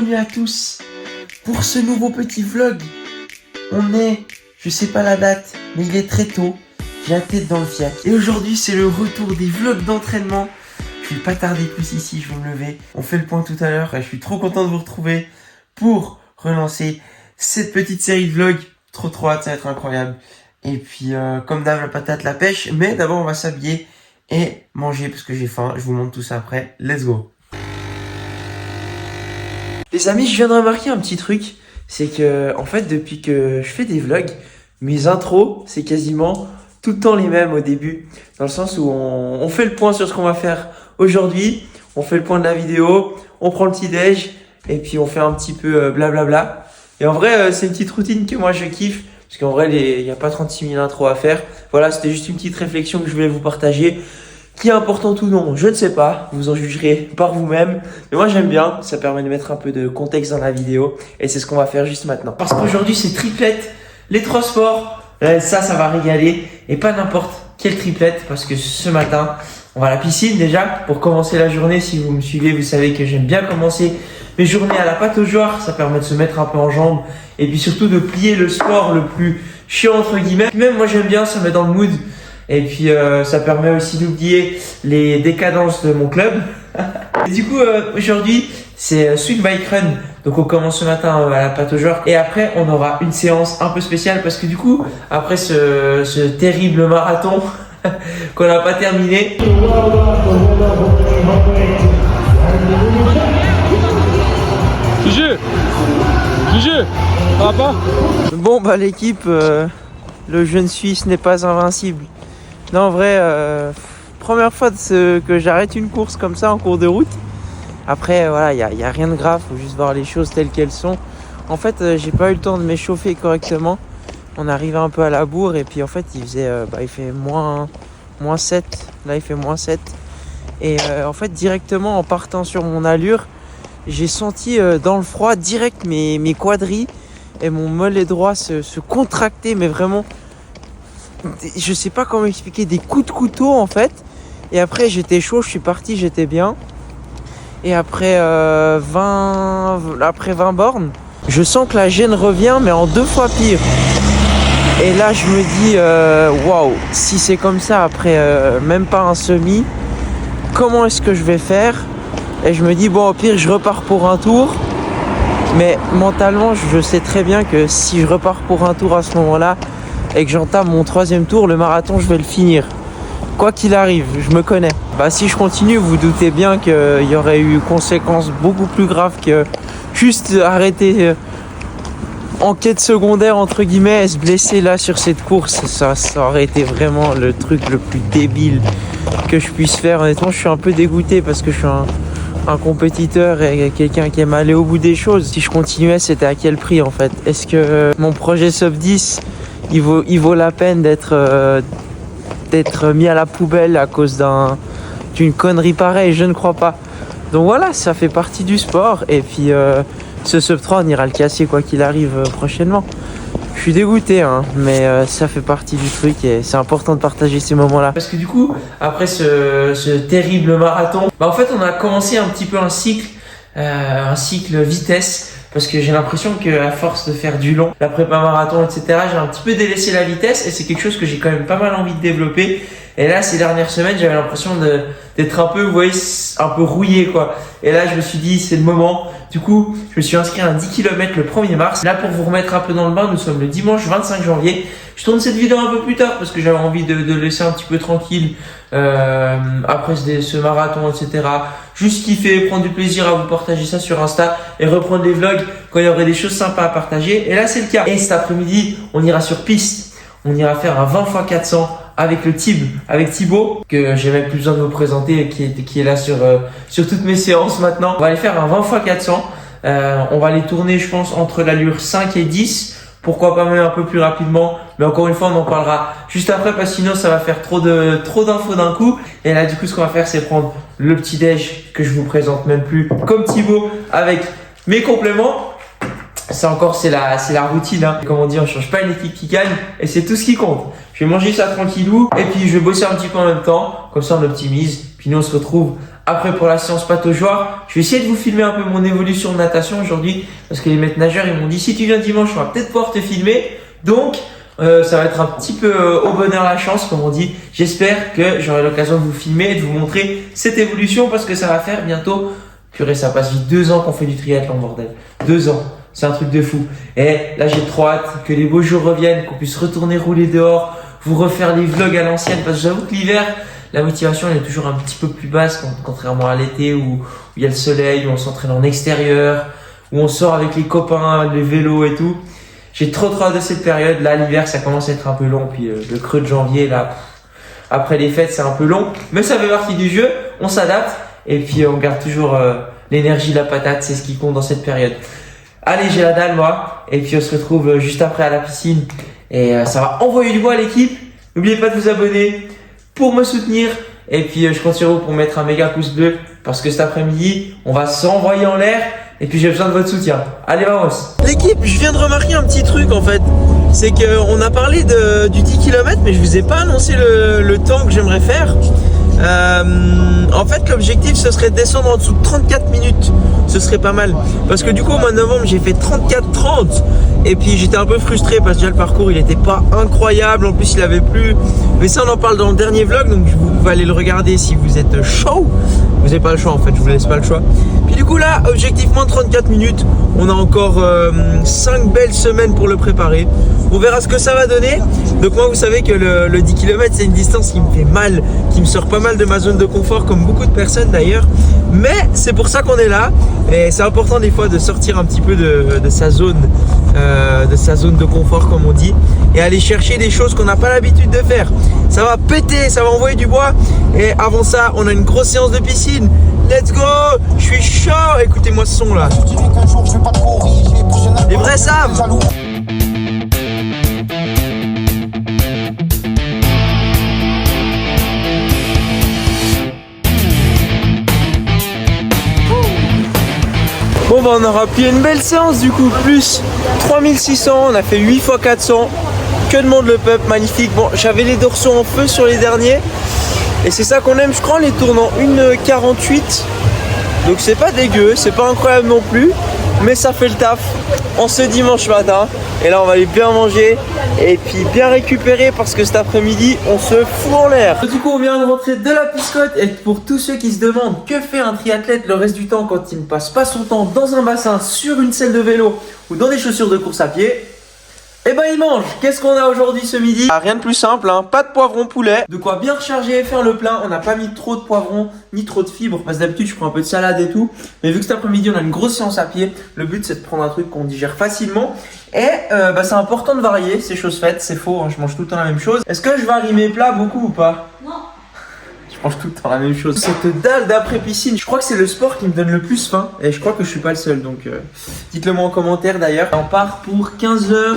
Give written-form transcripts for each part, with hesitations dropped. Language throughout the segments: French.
bienvenue à tous pour ce nouveau petit vlog. On est, je sais pas la date, mais il est très tôt. J'ai la tête dans le fiac. Et aujourd'hui, c'est le retour des vlogs d'entraînement. Je vais pas tarder plus ici, je vais me lever. On fait le point tout à l'heure et je suis trop content de vous retrouver pour relancer cette petite série de vlogs. Trop hâte, ça va être incroyable. Et puis, comme d'hab, la patate, la pêche. Mais d'abord, on va s'habiller et manger parce que j'ai faim. Je vous montre tout ça après. Let's go. Les amis, je viens de remarquer un petit truc. C'est que, en fait, depuis que je fais des vlogs, mes intros, c'est quasiment tout le temps les mêmes au début. Dans le sens où on fait le point sur ce qu'on va faire aujourd'hui. On fait le point de la vidéo. On prend le petit déj. Et puis, on fait un petit peu blablabla. Et en vrai, c'est une petite routine que moi, je kiffe. Parce qu'en vrai, il n'y a pas 36 000 intros à faire. Voilà, c'était juste une petite réflexion que je voulais vous partager. Qui est importante ou non, je ne sais pas. Vous en jugerez par vous-même. Mais moi, j'aime bien. Ça permet de mettre un peu de contexte dans la vidéo. Et c'est ce qu'on va faire juste maintenant. Parce qu'aujourd'hui, c'est triplette. Les 3 sports. Ça va régaler. Et pas n'importe quelle triplette. Parce que ce matin, on va à la piscine déjà. Pour commencer la journée, si vous me suivez, vous savez que j'aime bien commencer mes journées à la pataugeoire. Ça permet de se mettre un peu en jambes. Et puis surtout de plier le sport le plus chiant entre guillemets. Même moi, j'aime bien. Ça me met dans le mood. Et puis ça permet aussi d'oublier les décadences de mon club. Et du coup aujourd'hui c'est Sweet Bike Run. Donc on commence ce matin à la pataugeoire. Et après on aura une séance un peu spéciale. Parce que du coup après ce terrible marathon qu'on n'a pas terminé. GG, ça va pas? Bon bah l'équipe, le jeune Suisse n'est pas invincible. Non, en vrai, première fois que j'arrête une course comme ça en cours de route. Après, voilà, il y a rien de grave, faut juste voir les choses telles qu'elles sont. En fait, j'ai pas eu le temps de m'échauffer correctement. On arrivait un peu à la bourre et puis en fait, il fait moins 7. Là, il fait moins 7. Et en fait, directement en partant sur mon allure, j'ai senti dans le froid direct mes quadris et mon mollet droit se contracter, mais vraiment... Je sais pas comment expliquer, des coups de couteau en fait. Et après j'étais chaud, je suis parti, j'étais bien. Et après 20 bornes, je sens que la gêne revient mais en 2 fois pire. Et là je me dis waouh, si c'est comme ça après même pas un semi, comment est-ce que je vais faire? Et je me dis bon, au pire je repars pour un tour. Mais mentalement je sais très bien que si je repars pour un tour à ce moment-là et que j'entame mon 3e tour, le marathon, je vais le finir. Quoi qu'il arrive, je me connais. Bah, si je continue, vous doutez bien qu'il y aurait eu conséquences beaucoup plus graves que juste arrêter en quête secondaire, entre guillemets, et se blesser là sur cette course. Ça aurait été vraiment le truc le plus débile que je puisse faire. Honnêtement, je suis un peu dégoûté parce que je suis un compétiteur et quelqu'un qui aime aller au bout des choses. Si je continuais, c'était à quel prix en fait? Est-ce que mon projet Sub 10 il vaut la peine d'être mis à la poubelle à cause d'une connerie pareille? Je ne crois pas. Donc voilà, ça fait partie du sport. Et puis ce Sub 3, on ira le casser quoi qu'il arrive prochainement. Je suis dégoûté, hein, mais ça fait partie du truc et c'est important de partager ces moments-là. Parce que du coup, après ce terrible marathon, en fait, on a commencé un petit peu un cycle vitesse. Parce que j'ai l'impression qu'à force de faire du long, la prépa marathon, etc., j'ai un petit peu délaissé la vitesse et c'est quelque chose que j'ai quand même pas mal envie de développer. Et là, ces dernières semaines, j'avais l'impression d'être un peu, vous voyez, un peu rouillé, quoi. Et là, je me suis dit, c'est le moment. Du coup, je me suis inscrit à un 10 km le 1er mars. Là, pour vous remettre un peu dans le bain, nous sommes le dimanche 25 janvier. Je tourne cette vidéo un peu plus tard parce que j'avais envie de laisser un petit peu tranquille après ce marathon, etc. Juste kiffer, prendre du plaisir à vous partager ça sur Insta et reprendre les vlogs quand il y aurait des choses sympas à partager. Et là, c'est le cas. Et cet après-midi, on ira sur piste. On ira faire un 20 x 400 avec avec Thibaut, que j'ai même plus besoin de vous présenter, qui est là sur toutes mes séances maintenant. On va aller faire un 20 x 400. On va les tourner, je pense, entre l'allure 5 et 10. Pourquoi pas même un peu plus rapidement. Mais encore une fois, on en parlera juste après parce que sinon, ça va faire trop d'infos d'un coup. Et là, du coup, ce qu'on va faire, c'est prendre le petit déj que je vous présente même plus comme Thibaut avec mes compléments. Ça encore, c'est la routine, hein. Comme on dit, on change pas une équipe qui gagne et c'est tout ce qui compte. Je vais manger ça tranquillou et puis je vais bosser un petit peu en même temps. Comme ça, on optimise. Puis nous, on se retrouve Après pour la séance pataugeoire, je vais essayer de vous filmer un peu mon évolution de natation aujourd'hui parce que les maîtres nageurs ils m'ont dit si tu viens dimanche on va peut-être pouvoir te filmer. Donc ça va être un petit peu au bonheur la chance comme on dit. J'espère que j'aurai l'occasion de vous filmer et de vous montrer cette évolution parce que ça va faire bientôt, purée ça passe vite, 2 ans qu'on fait du triathlon bordel. 2 ans, c'est un truc de fou. Et là j'ai trop hâte que les beaux jours reviennent, qu'on puisse retourner rouler dehors, vous refaire les vlogs à l'ancienne parce que j'avoue que l'hiver, la motivation elle est toujours un petit peu plus basse contrairement à l'été où il y a le soleil, où on s'entraîne en extérieur, où on sort avec les copains, les vélos et tout. J'ai trop hâte de cette période. Là l'hiver ça commence à être un peu long, puis le creux de janvier là, après les fêtes c'est un peu long, mais ça fait partie du jeu, on s'adapte et puis on garde toujours l'énergie, la patate, c'est ce qui compte dans cette période. Allez j'ai la dalle moi, et puis on se retrouve juste après à la piscine et ça va envoyer du bois à l'équipe. N'oubliez pas de vous abonner pour me soutenir et puis je compte sur vous pour mettre un méga pouce bleu parce que cet après-midi on va s'envoyer en l'air et puis j'ai besoin de votre soutien. Allez vamos l'équipe, je viens de remarquer un petit truc en fait, c'est qu'on a parlé du 10 km mais je vous ai pas annoncé le temps que j'aimerais faire. En fait l'objectif ce serait de descendre en dessous de 34 minutes, ce serait pas mal parce que du coup au mois de novembre j'ai fait 34-30 et puis j'étais un peu frustré parce que déjà le parcours il était pas incroyable, en plus il avait plu, mais ça on en parle dans le dernier vlog donc vous pouvez aller le regarder si vous êtes chaud. Vous n'avez pas le choix en fait, je vous laisse pas le choix. Puis du coup là, objectivement 34 minutes, on a encore 5 belles semaines pour le préparer. On verra ce que ça va donner. Donc moi vous savez que le 10 km c'est une distance qui me fait mal, qui me sort pas mal de ma zone de confort comme beaucoup de personnes d'ailleurs. Mais c'est pour ça qu'on est là et c'est important des fois de sortir un petit peu de sa zone de confort comme on dit et aller chercher des choses qu'on n'a pas l'habitude de faire. Ça va péter, ça va envoyer du bois et avant ça on a une grosse séance de piscine. Let's go, je suis chaud, écoutez-moi ce son là. Les vrais savent. Bon bah on aura plié une belle séance du coup, plus 3600, on a fait 8 x 400, que demande le peuple, magnifique. Bon j'avais les dorsaux en feu sur les derniers et c'est ça qu'on aime, je crois en les tournant 1,48, donc c'est pas dégueu, c'est pas incroyable non plus, mais ça fait le taf en ce dimanche matin. Et là on va aller bien manger et puis bien récupérer parce que cet après-midi on se fout en l'air. Du coup on vient de rentrer de la piscotte et pour tous ceux qui se demandent que fait un triathlète le reste du temps quand il ne passe pas son temps dans un bassin, sur une selle de vélo ou dans des chaussures de course à pied, et ben il mange. Qu'est-ce qu'on a aujourd'hui ce midi? Rien de plus simple, hein. Pas de poivron poulet, de quoi bien recharger et faire le plein. On n'a pas mis trop de poivron ni trop de fibres parce que d'habitude je prends un peu de salade et tout, mais vu que cet après-midi on a une grosse séance à pied, le but c'est de prendre un truc qu'on digère facilement. Et c'est important de varier, c'est chose faite, c'est faux, hein, je mange tout le temps la même chose. Est-ce que je varie mes plats beaucoup ou pas? Non. Je mange tout le temps la même chose. Cette dalle d'après-piscine, je crois que c'est le sport qui me donne le plus faim. Et je crois que je suis pas le seul, donc dites-le moi en commentaire d'ailleurs. On part pour 15 h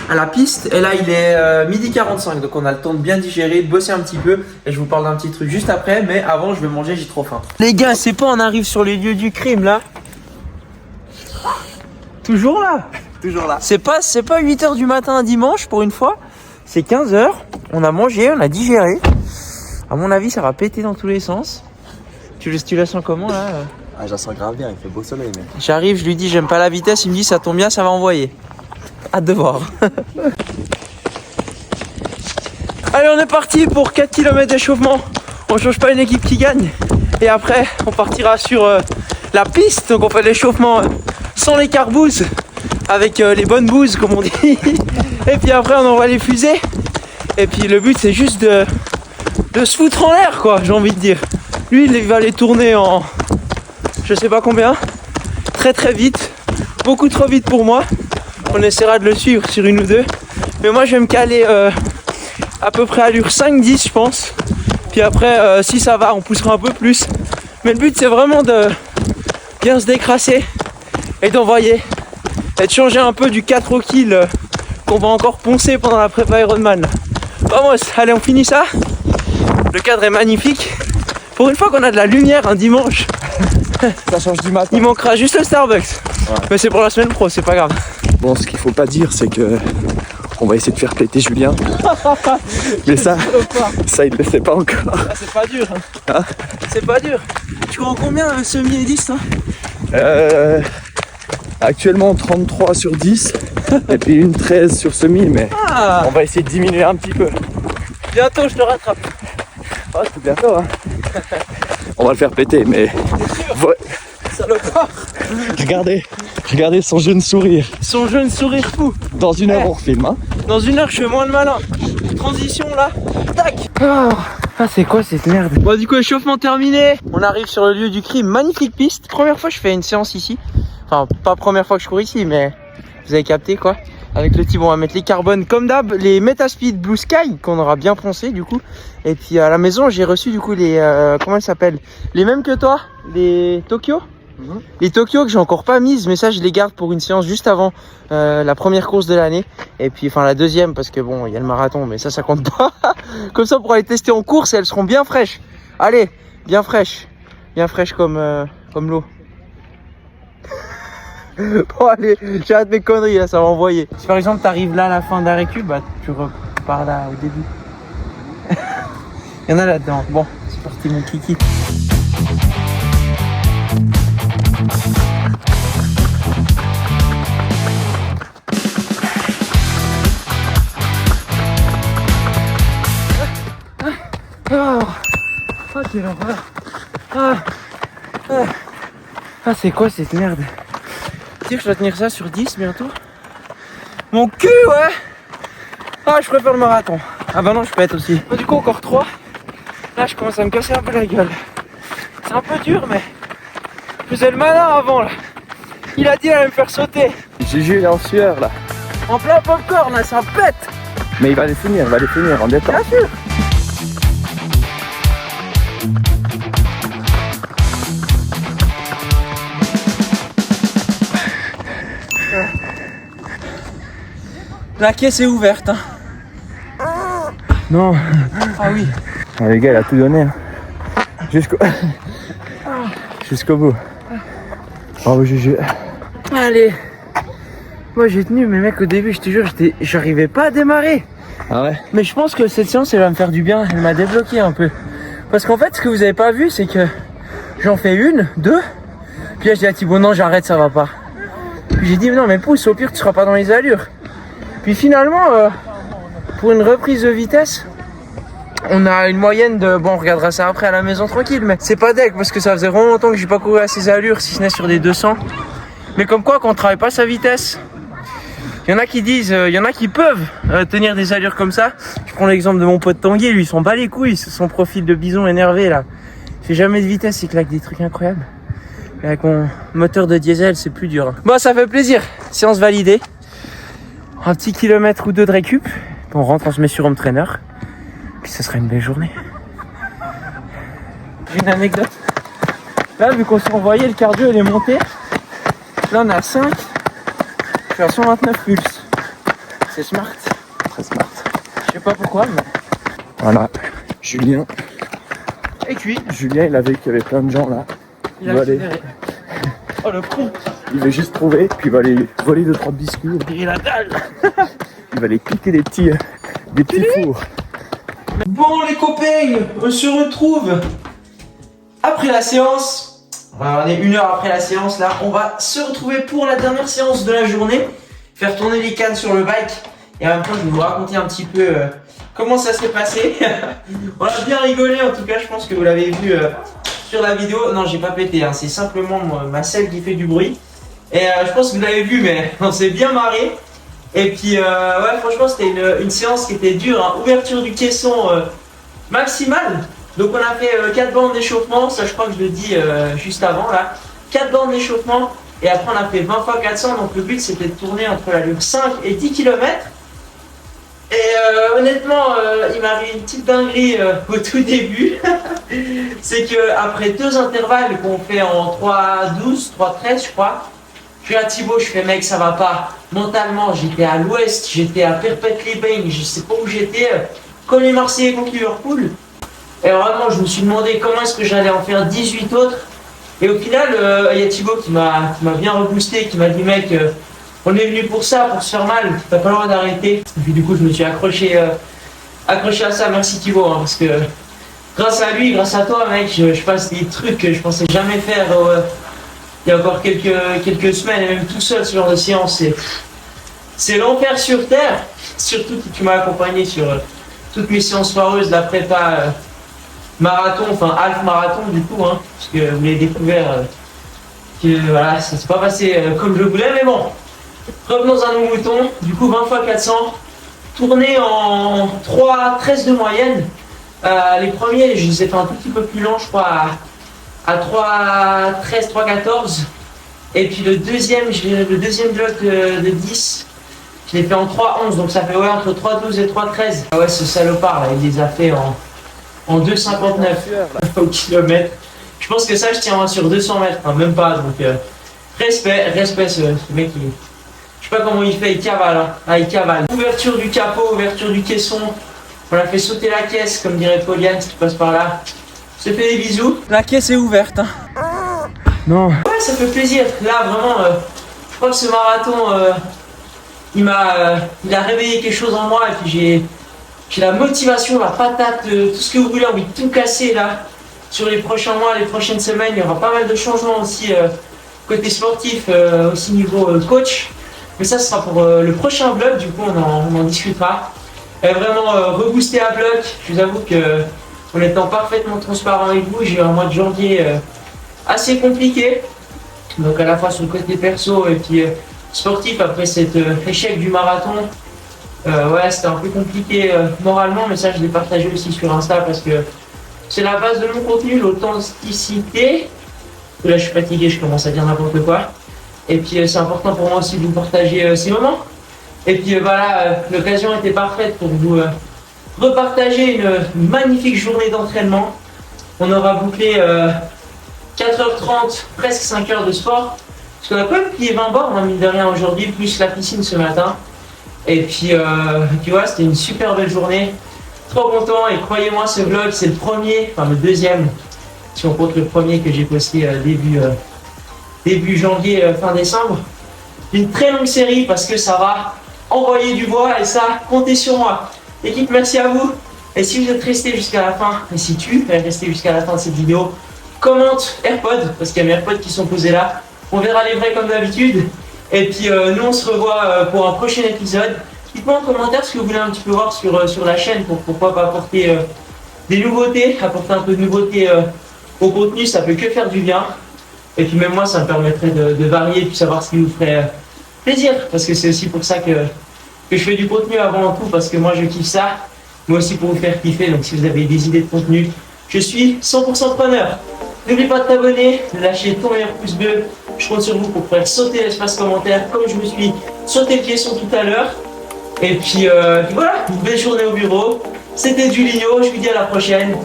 à la piste et là il est 12h45, donc on a le temps de bien digérer, de bosser un petit peu. Et je vous parle d'un petit truc juste après, mais avant je vais manger, j'ai trop faim. Les gars, c'est pas on arrive sur les lieux du crime là? Toujours là? Toujours là. C'est pas 8 h du matin un dimanche pour une fois, c'est 15 h, on a mangé, on a digéré. À mon avis ça va péter dans tous les sens. Tu la sens comment là? Ah, je la sens grave bien, il fait beau soleil mec. J'arrive, je lui dis j'aime pas la vitesse, il me dit ça tombe bien, ça va envoyer. Hâte de voir. Allez on est parti pour 4 km d'échauffement. On change pas une équipe qui gagne. Et après on partira sur la piste, donc on fait l'échauffement sans les carbouzes, avec les bonnes bouses comme on dit. Et puis après on envoie les fusées. Et puis le but c'est juste de se foutre en l'air quoi, j'ai envie de dire. Lui il va les tourner en je sais pas combien, très vite, beaucoup trop vite pour moi. On essaiera de le suivre sur une ou deux, mais moi je vais me caler à peu près à l'allure 5-10 je pense. Puis après si ça va on poussera un peu plus, mais le but c'est vraiment de bien se décrasser et d'envoyer et de changer un peu du 4 au kill qu'on va encore poncer pendant la prépa Ironman. Vamos, allez on finit ça. Le cadre est magnifique. Pour une fois qu'on a de la lumière un dimanche. Ça change du matin. Il manquera juste le Starbucks. Ouais. Mais c'est pour la semaine pro, c'est pas grave. Bon, ce qu'il faut pas dire, c'est que On va essayer de faire péter Julien. Mais ça il le sait pas encore. Ah, c'est pas dur. Hein? C'est pas dur. Tu cours combien semi et 10 toi? Actuellement 33 sur 10 et puis une 13 sur semi, mais on va essayer de diminuer un petit peu. Bientôt je te rattrape. Oh, c'est bientôt hein. On va le faire péter, mais ouais. Salopard. Regardez son jeune sourire. Son jeune sourire fou. Dans une heure on refilme hein. Dans une heure je fais moins de malin. Transition là. Tac. Ah c'est quoi cette merde? Bon du coup échauffement terminé. On arrive sur le lieu du crime. Magnifique piste. Première fois que je fais une séance ici. Enfin pas première fois que je cours ici, mais vous avez capté quoi. Avec le type on va mettre les carbones comme d'hab, les Metaspeed Blue Sky qu'on aura bien poncé du coup. Et puis à la maison j'ai reçu du coup les comment elles s'appellent? Les mêmes que toi, les Tokyo. Les Tokyo que j'ai encore pas mises, mais ça je les garde pour une séance juste avant la première course de l'année. Et puis enfin la deuxième parce que bon il y a le marathon, mais ça compte pas. Comme ça pour aller tester en course et elles seront bien fraîches. Allez, bien fraîches comme l'eau. Bon allez, j'arrête mes conneries là, ça va envoyer. Si par exemple t'arrives là à la fin d'un récup, bah tu repars là au début. Il y en a là-dedans. Bon, c'est parti mon kiki. Oh quelle horreur. Ah c'est quoi cette merde? Dire que je dois tenir ça sur 10 bientôt. Mon cul ouais. Ah je préfère le marathon. Ah bah non je pète aussi. Du coup encore 3. Là je commence à me casser un peu la gueule. C'est un peu dur mais je faisais le malin avant là. Il a dit qu'il allait me faire sauter. Juju il est en sueur là. En plein popcorn là, ça pète. Mais il va les finir en détente. Bien sûr. La caisse est ouverte hein. Non. Ah oui. Ah, le gars il a tout donné hein. Jusqu'au bout. Bravo Juju. Allez. Moi j'ai tenu mais mec au début je te jure j'arrivais pas à démarrer. Ah ouais. Mais je pense que cette séance elle va me faire du bien, elle m'a débloqué un peu. Parce qu'en fait ce que vous avez pas vu c'est que j'en fais une, deux. Puis là j'ai dit à Thibaut non j'arrête ça va pas. Puis j'ai dit non mais pousse au pire tu seras pas dans les allures. Puis finalement pour une reprise de vitesse on a une moyenne de... Bon on regardera ça après à la maison tranquille mais c'est pas deg parce que ça faisait vraiment longtemps que j'ai pas couru à ces allures si ce n'est sur des 200. Mais comme quoi quand on travaille pas sa vitesse, il y en a qui disent, il y en a qui peuvent tenir des allures comme ça. Je prends l'exemple de mon pote Tanguy, lui il s'en bat les couilles, son profil de bison énervé là. Il fait jamais de vitesse, il claque des trucs incroyables. Et avec mon moteur de diesel c'est plus dur. Bon ça fait plaisir, séance validée. Un petit kilomètre ou deux de récup. On rentre, on se met sur home trainer. Puis ce sera une belle journée. J'ai une anecdote. Là vu qu'on s'est envoyé, le cardio il est monté. Là on est à 5. Je suis à 129 pulses. C'est smart. Très smart. Je sais pas pourquoi mais... Voilà. Julien. Et cuit. Julien il a vu qu'il y avait plein de gens là. Il a accéléré. Oh le con. Il veut juste trouver, puis il va aller voler 2-3 biscuits. Il a la dalle. Il va aller piquer des petits fours. Bon les copains, on se retrouve après la séance. On est 1 heure après la séance là. On va se retrouver pour la dernière séance de la journée. Faire tourner les cannes sur le bike. Et en même temps je vais vous raconter un petit peu comment ça s'est passé. On a bien rigolé en tout cas, je pense que vous l'avez vu sur la vidéo. Non j'ai pas pété, hein. C'est simplement ma selle qui fait du bruit. Et je pense que vous l'avez vu mais on s'est bien marré. Et puis ouais franchement c'était une séance qui était dure, hein. Ouverture du caisson maximale. Donc on a fait 4 bandes d'échauffement, ça je crois que je le dis juste avant là. 4 bandes d'échauffement et après on a fait 20 x 400, donc le but c'était de tourner entre la lutte 5 et 10 km. Et honnêtement il m'est arrivé une petite dinguerie au tout début. C'est que après 2 intervalles qu'on fait en 3-12, 3-13 je crois. Je suis à Thibaut, je fais mec ça va pas. Mentalement j'étais à l'ouest, j'étais à Perpète-les-Bains, je sais pas où j'étais. Comme les Marseillais contre Liverpool. Et vraiment je me suis demandé comment est-ce que j'allais en faire 18 autres. Et au final il y a Thibaut qui m'a bien reboosté, qui m'a dit mec On est venu pour ça, pour se faire mal. T'as pas le droit d'arrêter. Et puis du coup, je me suis accroché à ça. Merci Thibaut, hein, parce que grâce à lui, grâce à toi, mec, je passe des trucs que je pensais jamais faire il y a encore quelques semaines, et même tout seul ce genre de séance. C'est l'enfer sur terre. Surtout que tu m'as accompagné sur toutes mes séances foireuses, la prépa marathon, enfin half marathon du coup, hein, parce que vous l'avez découvert que voilà, ça s'est pas passé comme je voulais, mais bon. Revenons à nos moutons, du coup 20 x 400, tourné en 3,13 de moyenne. Les premiers, je les ai fait un tout petit peu plus long, je crois, à 3,13, 3,14. Et puis le deuxième bloc de 10, je l'ai fait en 3,11, donc ça fait ouais, entre 3,12 et 3,13. Ah ouais, ce salopard là, il les a fait en 2,59 au kilomètre. Je pense que ça, je tiens sur 200 mètres, hein, même pas, donc respect ce mec. Je sais pas comment il fait, il cavale, hein. Ah, il cavale. Ouverture du capot, ouverture du caisson. On a fait sauter la caisse, comme dirait Pauliane, qui passe par là. Je te fais des bisous. La caisse est ouverte, hein. Non. Ouais, ça fait plaisir. Là, vraiment, je crois que ce marathon, il a réveillé quelque chose en moi. Et puis j'ai la motivation, la patate, tout ce que vous voulez, envie de tout casser là. Sur les prochains mois, les prochaines semaines, il y aura pas mal de changements aussi côté sportif, aussi niveau coach. Mais ça, ce sera pour le prochain vlog, du coup on en discutera. Vraiment rebooster à bloc, je vous avoue que en étant parfaitement transparent avec vous, j'ai eu un mois de janvier assez compliqué. Donc à la fois sur le côté perso et puis sportif après cet échec du marathon. Ouais, c'était un peu compliqué moralement, mais ça je l'ai partagé aussi sur Insta parce que c'est la base de mon contenu, l'authenticité. Là je suis fatigué, je commence à dire n'importe quoi. Et puis c'est important pour moi aussi de vous partager ces moments. Et puis voilà, l'occasion était parfaite pour vous repartager une magnifique journée d'entraînement. On aura bouclé 4h30, presque 5h de sport. Parce qu'on a quand même plié 20 bornes, mine de rien aujourd'hui, plus la piscine ce matin. Et puis voilà, c'était une super belle journée. Trop content et croyez-moi, ce vlog c'est le premier, enfin le deuxième, si on compte le premier que j'ai posté début janvier, fin décembre. Une très longue série parce que ça va envoyer du bois et ça, comptez sur moi. Équipe, merci à vous. Et si vous êtes resté jusqu'à la fin, et si tu es resté jusqu'à la fin de cette vidéo, commente AirPod, parce qu'il y a mes AirPods qui sont posés là. On verra les vrais comme d'habitude. Et puis nous on se revoit pour un prochain épisode. Dites-moi en commentaire ce que vous voulez un petit peu voir sur la chaîne pour pourquoi pas apporter des nouveautés, apporter un peu de nouveauté au contenu, ça peut que faire du bien. Et puis même moi ça me permettrait de varier et puis savoir ce qui vous ferait plaisir. Parce que c'est aussi pour ça que je fais du contenu avant tout, parce que moi je kiffe ça. Moi aussi pour vous faire kiffer, donc si vous avez des idées de contenu, je suis 100% preneur. N'oublie pas de t'abonner, de lâcher ton meilleur pouce bleu. Je compte sur vous pour faire sauter l'espace commentaire comme je me suis sauté le caisson tout à l'heure. Et puis voilà, une belle journée au bureau. C'était Julinho, je vous dis à la prochaine.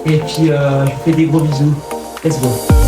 Et puis je vous fais des gros bisous. Let's go.